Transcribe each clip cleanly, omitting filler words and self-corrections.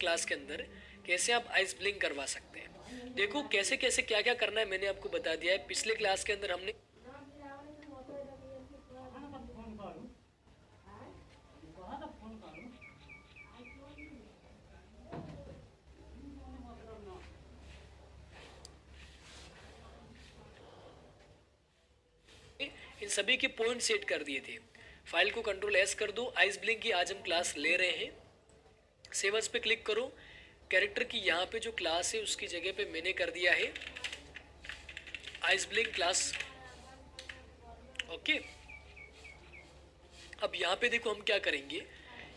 Class के अंदर कैसे आप आइस ब्लिंक करवा सकते हैं। देखो कैसे कैसे क्या क्या करना है मैंने आपको बता दिया है। पिछले क्लास के अंदर हमने इन सभी के पॉइंट सेट कर दिए थे। फाइल को कंट्रोल एस कर दो। आइस ब्लिंक की आज हम क्लास ले रहे हैं। सेवर्स पे क्लिक करो। कैरेक्टर की यहाँ पे जो क्लास है उसकी जगह पे मैंने कर दिया है आइस ब्लिंक क्लास। ओके, अब यहाँ पे देखो हम क्या करेंगे।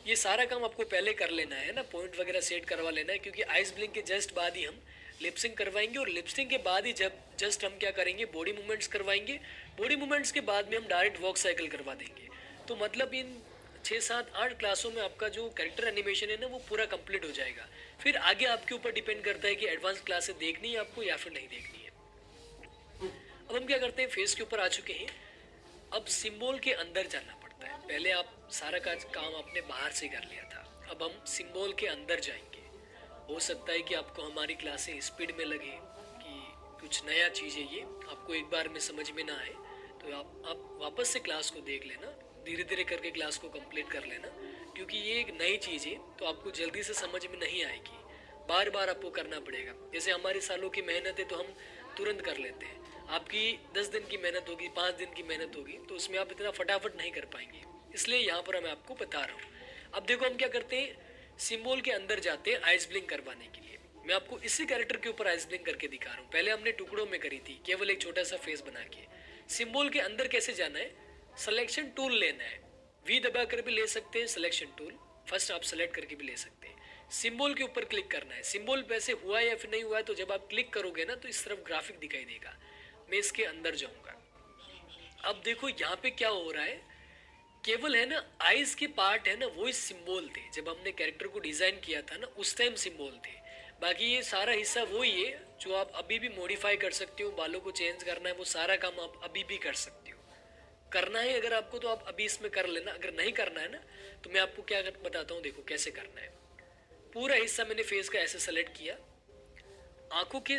ये सारा काम आपको पहले कर लेना है ना, पॉइंट वगैरह सेट करवा लेना है, क्योंकि आइस ब्लिंक के जस्ट बाद ही हम लिपसिंग करवाएंगे और लिपसिंग के बाद ही जब जस्ट हम क्या करेंगे बॉडी मूवमेंट्स करवाएंगे। बॉडी मूवमेंट्स के बाद में हम डायरेक्ट वॉक साइकिल करवा देंगे। तो मतलब इन 6 7 8 क्लासों में आपका जो कैरेक्टर एनिमेशन है ना वो पूरा कंप्लीट हो जाएगा। फिर आगे आपके ऊपर डिपेंड करता है कि एडवांस क्लासेस देखनी है आपको या फिर नहीं देखनी है। अब हम क्या करते हैं, फेस के ऊपर आ चुके हैं। अब सिंबल के अंदर जाना पड़ता है। पहले आप सारा काम आपने बाहर से कर लिया था, अब हम सिंबल के अंदर जाएंगे। हो सकता है कि आपको हमारी क्लासें स्पीड में लगे कि कुछ नया चीज़ है, ये आपको एक बार में समझ में ना आए, तो आप वापस से क्लास को देख लेना, धीरे धीरे करके क्लास को कंप्लीट कर लेना, क्योंकि ये एक नई चीज़ है तो आपको जल्दी से समझ में नहीं आएगी, बार बार आपको करना पड़ेगा। जैसे हमारी सालों की मेहनत है तो हम तुरंत कर लेते हैं, आपकी 10 दिन की मेहनत होगी, 5 दिन की मेहनत होगी, तो उसमें आप इतना फटाफट नहीं कर पाएंगे। इसलिए यहाँ पर मैं आपको बता रहा हूँ। अब देखो हम क्या करते हैं, सिंबल के अंदर जाते हैं आइस ब्लिंक करवाने के लिए। मैं आपको इसी कैरेक्टर के ऊपर आइस ब्लिंक करके दिखा रहा हूँ। पहले हमने टुकड़ों में करी थी, केवल एक छोटा सा फेस बना के। सिंबल के अंदर कैसे जाना है, सिलेक्शन टूल लेना है। वी दबा कर भी ले सकते हैं सिलेक्शन टूल, फर्स्ट आप सेलेक्ट करके भी ले सकते हैं। सिंबल के ऊपर क्लिक करना है। सिंबल वैसे हुआ या फिर नहीं हुआ है, तो जब आप क्लिक करोगे ना तो इस तरफ ग्राफिक दिखाई देगा। मैं इसके अंदर जाऊंगा। अब देखो यहाँ पे क्या हो रहा है, केवल है ना आइज के पार्ट है ना वो इस सिंबल थे। जब हमने कैरेक्टर को डिजाइन किया था ना उस टाइम सिंबल थे। बाकी ये सारा हिस्सा वही है जो आप अभी भी मॉडिफाई कर सकते हो। बालों को चेंज करना है, वो सारा काम आप अभी भी कर सकते हो। करना है अगर आपको तो आप अभी इसमें कर लेना, अगर नहीं करना है ना तो मैं आपको क्या बताता हूँ, देखो कैसे करना है। पूरा हिस्सा मैंने फेस का ऐसे सेलेक्ट किया। आंखों के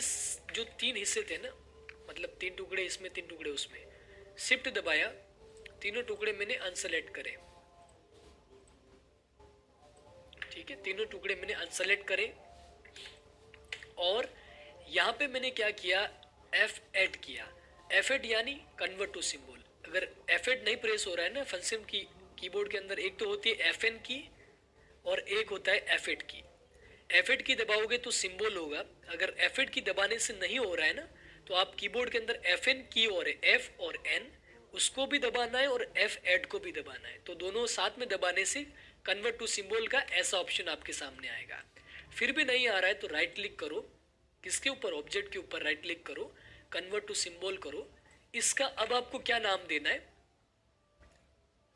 जो 3 हिस्से थे ना, मतलब 3 टुकड़े इसमें 3 टुकड़े उसमें, शिफ्ट दबाया, तीनों टुकड़े मैंने अनसेलेक्ट करे। ठीक है, तीनों टुकड़े मैंने अनसेलेक्ट करे और यहाँ पे मैंने क्या किया, F8 किया। F8 यानी कन्वर्ट टू सिंबल। अगर F8 नहीं प्रेस हो रहा है ना फंक्शन की कीबोर्ड के अंदर, एक तो होती है Fn की और एक होता है F8 की। F8 की दबाओगे तो सिंबल होगा। अगर F8 की दबाने से नहीं हो रहा है ना तो आप कीबोर्ड के अंदर Fn की और F और N उसको भी दबाना है और F8 को भी दबाना है, तो दोनों साथ में दबाने से कन्वर्ट टू सिंबल का ऐसा ऑप्शन आपके सामने आएगा। फिर भी नहीं आ रहा है तो राइट क्लिक करो, किसके ऊपर, ऑब्जेक्ट के ऊपर राइट क्लिक करो, कन्वर्ट टू सिंबल करो। इसका अब आपको क्या नाम देना है,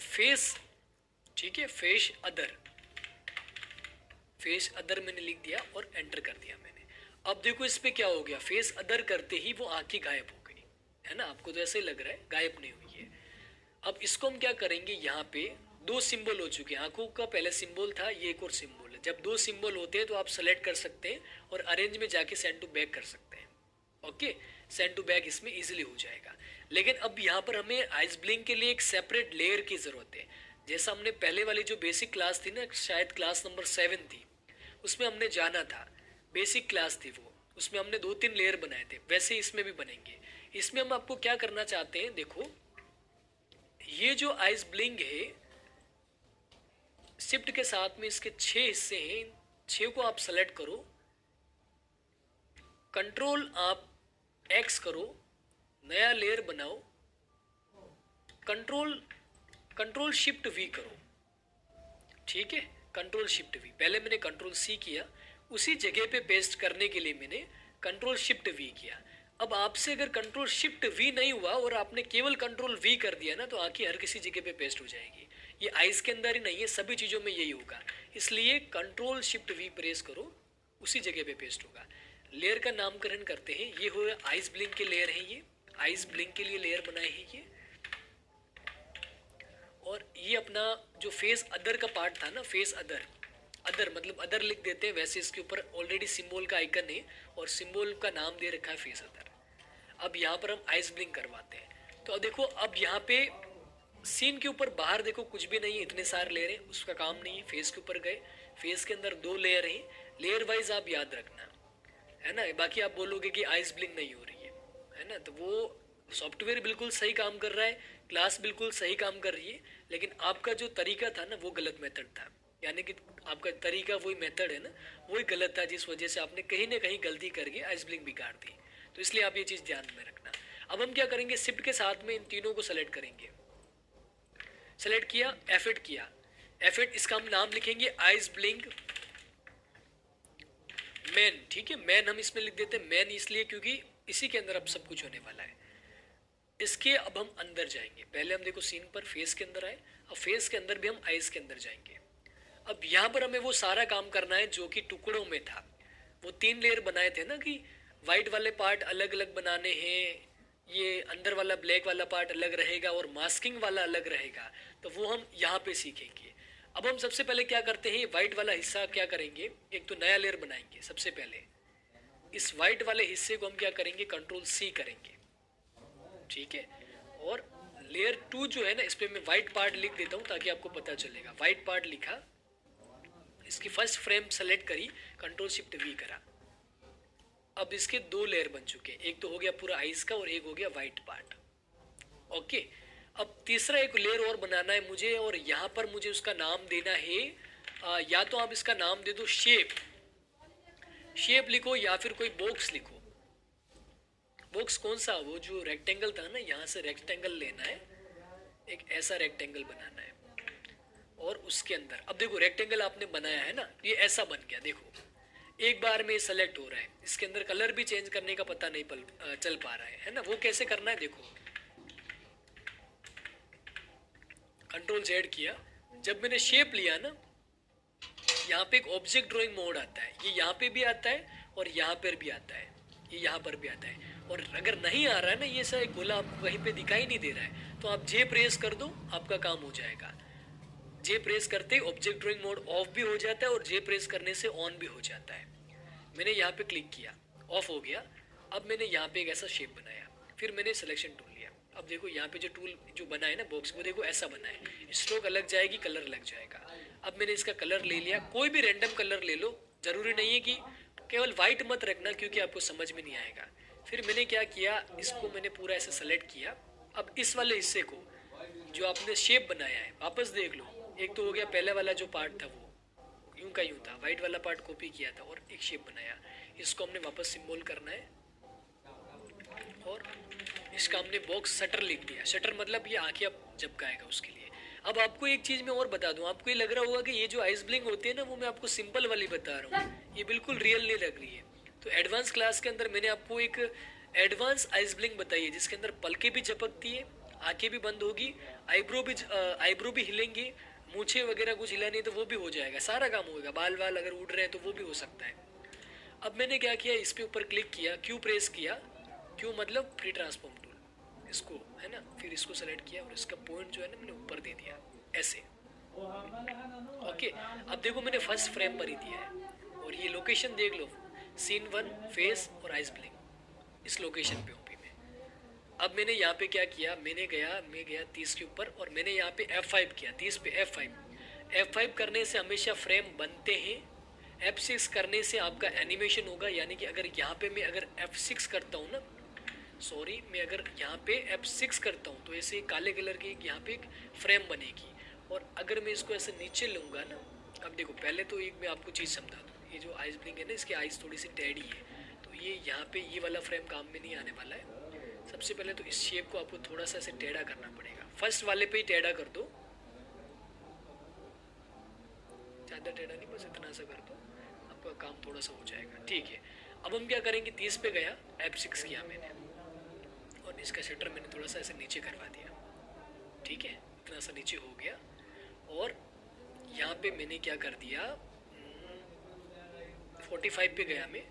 फेस। ठीक है, फेस अदर, फेस अदर मैंने लिख दिया और एंटर कर दिया मैंने। अब देखो इस पे क्या हो गया, फेस अदर करते ही वो आंखें गायब हो गई है ना। आपको तो ऐसे ही लग रहा है, गायब नहीं हुई है। अब इसको हम क्या करेंगे, यहाँ पे 2 सिंबल हो चुके हैं। आंखों का पहले सिंबल था, ये एक और सिंबल है। जब 2 सिंबल होते हैं तो आप सेलेक्ट कर सकते हैं और अरेंज में जाके सेंड टू बैक कर सकते हैं। ओके, सेंड टू बैक इसमें इजीली हो जाएगा। लेकिन अब यहाँ पर हमें आइस ब्लिंक के लिए एक सेपरेट लेयर की जरूरत है। जैसा हमने पहले वाली जो बेसिक क्लास थी ना, शायद क्लास नंबर 7 थी, उसमें हमने जाना था, बेसिक क्लास थी वो, उसमें हमने 2 3 लेयर बनाए थे। वैसे इसमें भी बनेंगे। इसमें हम आपको क्या करना चाहते हैं, देखो ये जो आइस ब्लिंक है, शिफ्ट के साथ में इसके 6 हिस्से हैं, इन 6 को आप सेलेक्ट करो, कंट्रोल आप एक्स करो, नया लेयर बनाओ, कंट्रोल शिफ्ट वी करो। ठीक है, कंट्रोल शिफ्ट वी, पहले मैंने कंट्रोल सी किया, उसी जगह पे पेस्ट करने के लिए मैंने कंट्रोल शिफ्ट वी किया। अब आपसे अगर कंट्रोल शिफ्ट वी नहीं हुआ और आपने केवल कंट्रोल वी कर दिया ना तो आंखें हर किसी जगह पे पेस्ट हो जाएगी। ये आइस के अंदर ही नहीं है, सभी चीज़ों में यही होगा। इसलिए कंट्रोल शिफ्ट वी प्रेस करो, उसी जगह पे पेस्ट होगा। लेयर का नामकरण करते हैं, ये हो आइस ब्लिंक के लेयर है, ये आइस ब्लिंक के लिए लेयर बनाए हैं ये। और ये अपना जो फेस अदर का पार्ट था ना, फेस अदर, अदर मतलब अदर लिख देते हैं, वैसे इसके ऊपर ऑलरेडी सिंबल का आइकन है और सिंबल का नाम दे रखा है फेस अदर। अब यहाँ पर हम आइस ब्लिंक करवाते हैं। तो अब देखो, अब यहाँ पे सीन के ऊपर बाहर देखो कुछ भी नहीं है, इतने सारे लेयर हैं, उसका काम नहीं है। फेस के ऊपर गए, फेस के अंदर 2 लेयर हैं, लेयर वाइज आप याद रखना, है ना। बाकी आप बोलोगे कि आइस ब्लिंक नहीं हो रही है ना, तो वो सॉफ्टवेयर बिल्कुल सही काम कर रहा है, क्लास बिल्कुल सही काम कर रही है, लेकिन आपका जो तरीका था ना वो गलत मेथड था। यानी कि आपका तरीका वही मेथड है ना, वही गलत था, जिस वजह से आपने कहीं ना कहीं गलती करके आइस ब्लिंक बिगाड़ दी। तो इसलिए आप ये चीज़ ध्यान में रखना। अब हम क्या करेंगे, शिफ्ट के साथ में इन तीनों को सेलेक्ट करेंगे। सेलेक्ट किया, एफेट किया, एफेट इसका हम नाम लिखेंगे आइस ब्लिंक मैन। ठीक है, मैन हम इसमें लिख देते हैं, मैन इसलिए क्योंकि इसी के अंदर अब सब कुछ होने वाला है। इसके अब हम अंदर जाएंगे। पहले हम देखो सीन पर फेस के अंदर आए, अब फेस के अंदर भी हम आइज के अंदर जाएंगे। अब यहाँ पर हमें वो सारा काम करना है जो कि टुकड़ों में था। वो 3 लेयर बनाए थे ना कि वाइट वाले पार्ट अलग अलग बनाने हैं, ये अंदर वाला ब्लैक वाला पार्ट अलग रहेगा और मास्किंग वाला अलग रहेगा, तो वो हम यहाँ पे सीखेंगे। अब हम सबसे पहले क्या करते हैं, वाइट वाला हिस्सा क्या करेंगे, एक तो नया लेयर बनाएंगे। सबसे पहले इस वाइट वाले हिस्से को हम क्या करेंगे, कंट्रोल C करेंगे। ठीक है, और लेयर 2 जो है ना, इस पे मैं वाइट पार्ट लिख देता हूँ ताकि आपको पता चलेगा। वाइट पार्ट लिखा, इसकी फर्स्ट फ्रेम सेलेक्ट करी, कंट्रोल शिफ्ट V करा। अब इसके 2 लेयर बन चुके हैं, एक तो हो गया पूरा आइस का और एक हो गया वाइट पार्ट। ओके, अब तीसरा एक लेयर और बनाना है मुझे, और यहाँ पर मुझे उसका नाम देना है, या तो आप इसका नाम दे दो शेप, शेप लिखो या फिर कोई बॉक्स लिखो। बॉक्स कौन सा, वो जो रेक्टेंगल था ना, यहाँ से रेक्टेंगल लेना है, एक ऐसा रेक्टेंगल बनाना है, और उसके अंदर अब देखो रेक्टेंगल आपने बनाया है ना, ये ऐसा बन गया। देखो एक बार में सेलेक्ट हो रहा है, इसके अंदर कलर भी चेंज करने का पता नहीं चल पा रहा है ना। वो कैसे करना है, देखो कंट्रोल Z किया, जब मैंने शेप लिया ना, यहाँ पे एक ऑब्जेक्ट ड्राइंग मोड आता है, ये यहाँ पे भी आता है और यहाँ पर भी आता है, ये यहाँ पर भी आता है। और अगर नहीं आ रहा है ना, ये सा एक गोला आपको कहीं पे दिखाई नहीं दे रहा है, तो आप J प्रेस कर दो, आपका काम हो जाएगा। J प्रेस करते ऑब्जेक्ट ड्राइंग मोड ऑफ भी हो जाता है और J प्रेस करने से ऑन भी हो जाता है। मैंने यहाँ पे क्लिक किया, ऑफ हो गया। अब मैंने यहाँ पे एक ऐसा शेप बनाया, फिर मैंने सिलेक्शन टूल लिया। अब देखो यहाँ पे जो टूल जो बना है ना बॉक्स, वो देखो ऐसा बना है, स्ट्रोक अलग जाएगी, कलर लग जाएगा। अब मैंने इसका कलर ले लिया, कोई भी रैंडम कलर ले लो, जरूरी नहीं है कि केवल वाइट मत रखना क्योंकि आपको समझ में नहीं आएगा। फिर मैंने क्या किया, इसको मैंने पूरा ऐसे सेलेक्ट किया। अब इस वाले हिस्से को जो आपने शेप बनाया है वापस देख लो, एक तो हो गया पहले वाला जो पार्ट था वो यूं का यूं था, वाइट वाला पार्ट कॉपी किया था और एक शेप बनाया, इसको हमने वापस सिंबल करना है और इसका हमने बॉक्स शटर लिख दिया। शटर मतलब ये आंखें अब झपकाएगा उसके लिए। अब आपको एक चीज़ मैं और बता दूं, आपको ये लग रहा होगा कि ये जो आइस ब्लिंक होती है ना, वो मैं आपको सिंपल वाली बता रहा हूँ, ये बिल्कुल रियल नहीं लग रही है। तो एडवांस क्लास के अंदर मैंने आपको एक एडवांस आइस ब्लिंक बताई है, जिसके अंदर पलकें भी झपकती है, आंखें भी बंद होगी, आईब्रो भी हिलेंगी, मूछे वगैरह कुछ हिला नहीं तो वो भी हो जाएगा, सारा काम होगा। बाल वाल अगर उड़ रहे हैं तो वो भी हो सकता है। अब मैंने क्या किया, इस पे ऊपर क्लिक किया, क्यू प्रेस किया, क्यू मतलब फ्री ट्रांसफॉर्म टूल, इसको है ना, फिर इसको सेलेक्ट किया और इसका पॉइंट जो है ना मैंने ऊपर दे दिया ऐसे। ओके, अब देखो मैंने फर्स्ट फ्रेम पर ही दिया है और ये लोकेशन देख लो, सीन 1 फेस और आइस ब्लिंक, इस लोकेशन पे हूँ मैं। अब मैंने यहाँ पे क्या किया, मैं गया 30 के ऊपर और मैंने यहाँ पे F5 किया, 30 पे F5 करने से हमेशा फ्रेम बनते हैं, F6 करने से आपका एनिमेशन होगा। यानी कि अगर यहाँ पे मैं अगर F6 करता हूँ ना, सॉरी मैं अगर यहाँ पे F6 करता हूँ तो ऐसे काले कलर की यहाँ पे एक फ्रेम बनेगी। और अगर मैं इसको ऐसे नीचे लूँगा ना, अब देखो पहले तो एक मैं आपको चीज़ समझा दूँ, ये जो आइस ब्लिंक है ना, इसकी आइस थोड़ी सी टेढ़ी है, तो ये यहाँ पे ये वाला फ्रेम काम में नहीं आने वाला है। सबसे पहले तो इस शेप को आपको थोड़ा सा ऐसे टेढ़ा करना पड़ेगा, फर्स्ट वाले पे ही टेढ़ा कर दो, ज़्यादा टेढ़ा नहीं, बस इतना सा कर दो, आपका काम थोड़ा सा हो जाएगा। ठीक है, अब हम क्या करेंगे, 30 पे गया, F6 किया मैंने और इसका शटर मैंने थोड़ा सा ऐसे नीचे करवा दिया। ठीक है, इतना सा नीचे हो गया और यहाँ पे मैंने क्या कर दिया, 45 पे गया मैं,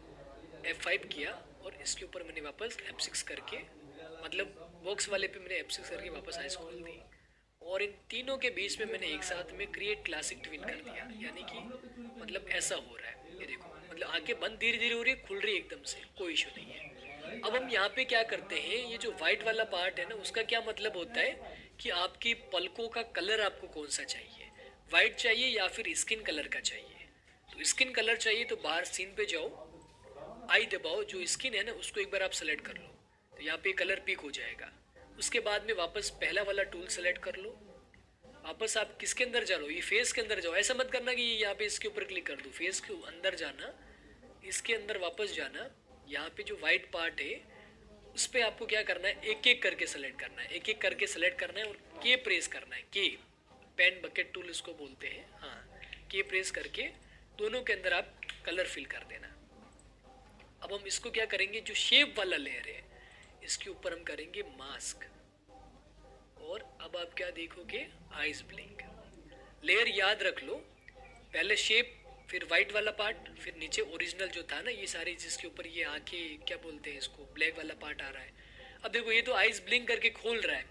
F5 किया और इसके ऊपर मैंने वापस F6 करके, मतलब बॉक्स वाले पे मैंने F6 करके वापस आइस खोल दी और इन तीनों के बीच में मैंने एक साथ में क्रिएट क्लासिक ट्विन कर दिया, यानी कि मतलब ऐसा हो रहा है। ये देखो, मतलब आंखें बंद धीरे धीरे हो रही है, खुल रही है एकदम से, कोई इशू नहीं है। अब हम यहाँ पे क्या करते हैं, ये जो वाइट वाला पार्ट है ना, उसका क्या मतलब होता है कि आपकी पलकों का कलर आपको कौन सा चाहिए, वाइट चाहिए या फिर स्किन कलर का चाहिए। तो स्किन कलर चाहिए तो बाहर सीन पे जाओ, आई दबाओ, जो स्किन है ना उसको एक बार आप सेलेक्ट कर लो, तो यहाँ पे कलर पिक हो जाएगा। उसके बाद में वापस पहला वाला टूल सेलेक्ट कर लो, वापस आप किसके अंदर जा लो, ये फेस के अंदर जाओ। ऐसा मत करना कि यहाँ पे इसके ऊपर क्लिक कर दो, फेस के अंदर जाना, इसके अंदर वापस जाना, यहाँ पे जो वाइट पार्ट है उस पर आपको क्या करना है, एक एक करके सेलेक्ट करना है, एक एक करके सेलेक्ट करना है और के प्रेस करना है, के पेन बकेट टूल इसको बोलते हैं, हाँ, के प्रेस करके दोनों के अंदर आप कलर फिल कर देना। अब हम इसको क्या करेंगे, जो शेप वाला लेयर है इसके ऊपर हम करेंगे मास्क, और अब आप क्या देखोगे, आइज ब्लिंक। लेयर याद रख लो, पहले शेप, फिर वाइट वाला पार्ट, फिर नीचे ओरिजिनल जो था ना ये सारी, जिसके ऊपर ये आंखें क्या बोलते हैं इसको, ब्लैक वाला पार्ट आ रहा है। अब देखो ये तो आइज ब्लिंक करके खोल रहा है,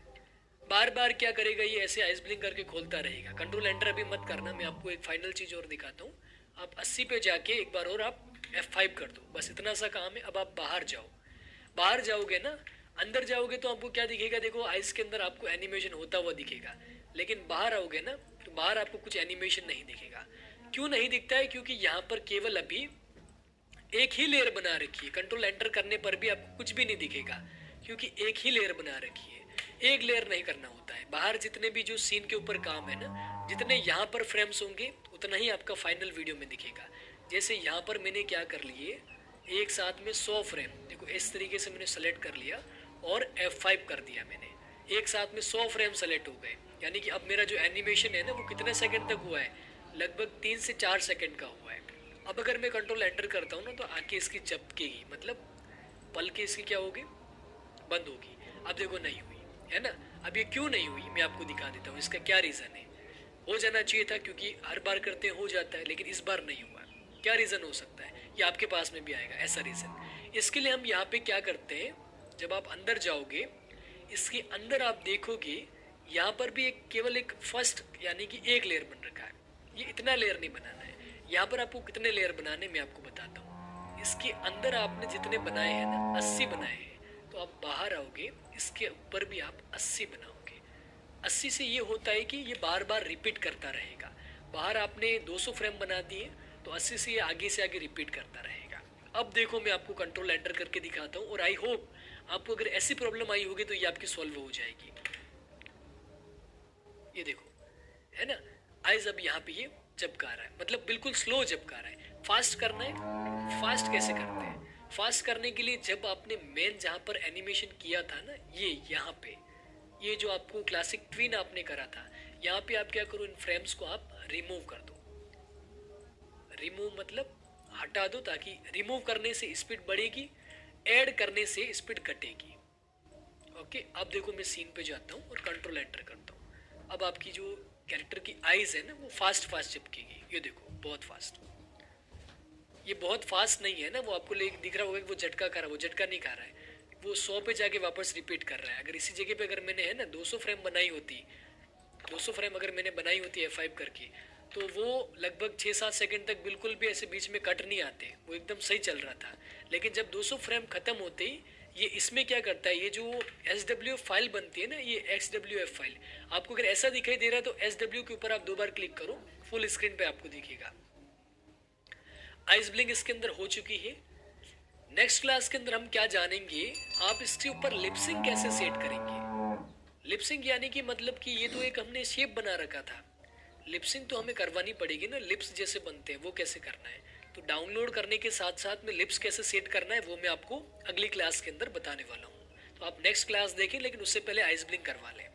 बार बार क्या करेगा ये, ऐसे आइज ब्लिंक करके खोलता रहेगा। कंट्रोल एंटर अभी मत करना, मैं आपको एक फाइनल चीज़ और दिखाता हूँ। आप 80 पे जाके एक बार और आप F5 कर दो, बस इतना सा काम है। अब आप बाहर जाओ, बाहर जाओगे ना, अंदर जाओगे तो आपको क्या दिखेगा, देखो आइज के अंदर आपको एनिमेशन होता हुआ दिखेगा, लेकिन बाहर आओगे ना तो बाहर आपको कुछ एनिमेशन नहीं दिखेगा। क्यों नहीं दिखता है, क्योंकि यहाँ पर केवल अभी एक ही लेयर बना रखी है। कंट्रोल एंटर करने पर भी आपको कुछ भी नहीं दिखेगा, क्योंकि एक ही लेयर बना रखी है, एक लेयर नहीं करना होता है। बाहर जितने भी जो सीन के ऊपर काम है ना, जितने यहाँ पर फ्रेम्स होंगे उतना ही आपका फाइनल वीडियो में दिखेगा। जैसे यहाँ पर मैंने क्या कर लिए, एक साथ में 100 फ्रेम, देखो इस तरीके से मैंने सेलेक्ट कर लिया और F5 कर दिया मैंने, एक साथ में 100 फ्रेम सेलेक्ट हो गए। यानी कि अब मेरा जो एनिमेशन है ना वो कितने सेकंड तक हुआ है, लगभग 3 से 4 सेकंड का हुआ है। अब अगर मैं कंट्रोल एंटर करता हूँ ना तो आंखें इसकी झपकेगी, मतलब पलकें इसकी क्या होगी, बंद होगी। अब देखो नहीं हुई है ना। अब ये क्यों नहीं हुई मैं आपको दिखा देता हूँ, इसका क्या रीज़न है। हो जाना चाहिए था, क्योंकि हर बार करते हो जाता है, लेकिन इस बार नहीं हुआ। क्या रीज़न हो सकता है, ये आपके पास में भी आएगा ऐसा रीज़न। इसके लिए हम यहाँ पे क्या करते हैं, जब आप अंदर जाओगे इसके अंदर आप देखोगे यहाँ पर भी एक केवल एक फर्स्ट यानी कि एक लेयर बन रखा है। ये इतना लेयर नहीं बनाना है, यहाँ पर आपको कितने लेयर बनाने मैं आपको बताता हूँ। इसके अंदर आपने जितने बनाए हैं ना, 80 बनाए हैं, तो आप बाहर आओगे इसके ऊपर भी आप 80 बनाओगे। 80 से ये होता है कि ये बार बार रिपीट करता रहेगा। बाहर आपने 200 फ्रेम बना दिए तो 80 से ये आगे से आगे रिपीट करता रहेगा। अब देखो मैं आपको कंट्रोल एंटर करके दिखाता हूँ, और आई होप आपको अगर ऐसी प्रॉब्लम आई होगी तो ये आपकी सॉल्व हो जाएगी। ये देखो है ना, आइज अब यहाँ पे ये झपका रहा है, मतलब बिल्कुल स्लो झपका रहा है। फास्ट करना है, फास्ट कैसे करते हैं, फास्ट करने के लिए जब आपने मेन जहाँ पर एनिमेशन किया था ना, ये यहाँ पे ये जो आपको क्लासिक ट्विन आपने करा था, यहाँ पे आप क्या करो, इन फ्रेम्स को आप रिमूव कर दो। रिमूव मतलब हटा दो, ताकि रिमूव करने से स्पीड बढ़ेगी, ऐड करने से स्पीड घटेगी। ओके, अब देखो मैं सीन पे जाता हूँ और कंट्रोल एंटर करता हूँ। अब आपकी जो कैरेक्टर की आईज है ना वो फास्ट फास्ट चिपकेगी। ये देखो बहुत फास्ट, ये बहुत फास्ट नहीं है ना, वो आपको दिख रहा होगा कि वो झटका कर रहा है, वो झटका नहीं खा रहा है, वो 100 पे जाके वापस रिपीट कर रहा है। अगर इसी जगह पे अगर मैंने है ना 200 फ्रेम बनाई होती, 200 फ्रेम अगर मैंने बनाई होती F5 करके, तो वो लगभग 6-7 सेकंड तक बिल्कुल भी ऐसे बीच में कट नहीं आते, वो एकदम सही चल रहा था। लेकिन जब 200 फ्रेम ख़त्म होते ही ये इसमें क्या करता है, ये जो SWF फाइल बनती है ना, ये XWF फाइल, आपको अगर ऐसा दिखाई दे रहा है तो SW के ऊपर आप 2 बार क्लिक करो, फुल स्क्रीन पे आपको दिखेगा। आइज ब्लिंक इसके अंदर हो चुकी है। नेक्स्ट क्लास के अंदर हम क्या जानेंगे, आप इसके ऊपर लिपसिंग कैसे सेट करेंगे। लिपसिंग यानी कि मतलब कि ये तो एक हमने शेप बना रखा था, लिपसिंग तो हमें करवानी पड़ेगी ना, लिप्स जैसे बनते हैं वो कैसे करना है। तो डाउनलोड करने के साथ साथ में लिप्स कैसे सेट करना है वो मैं आपको अगली क्लास के अंदर बताने वाला हूँ। तो आप नेक्स्ट क्लास देखें, लेकिन उससे पहले आइज ब्लिंक करवा लें।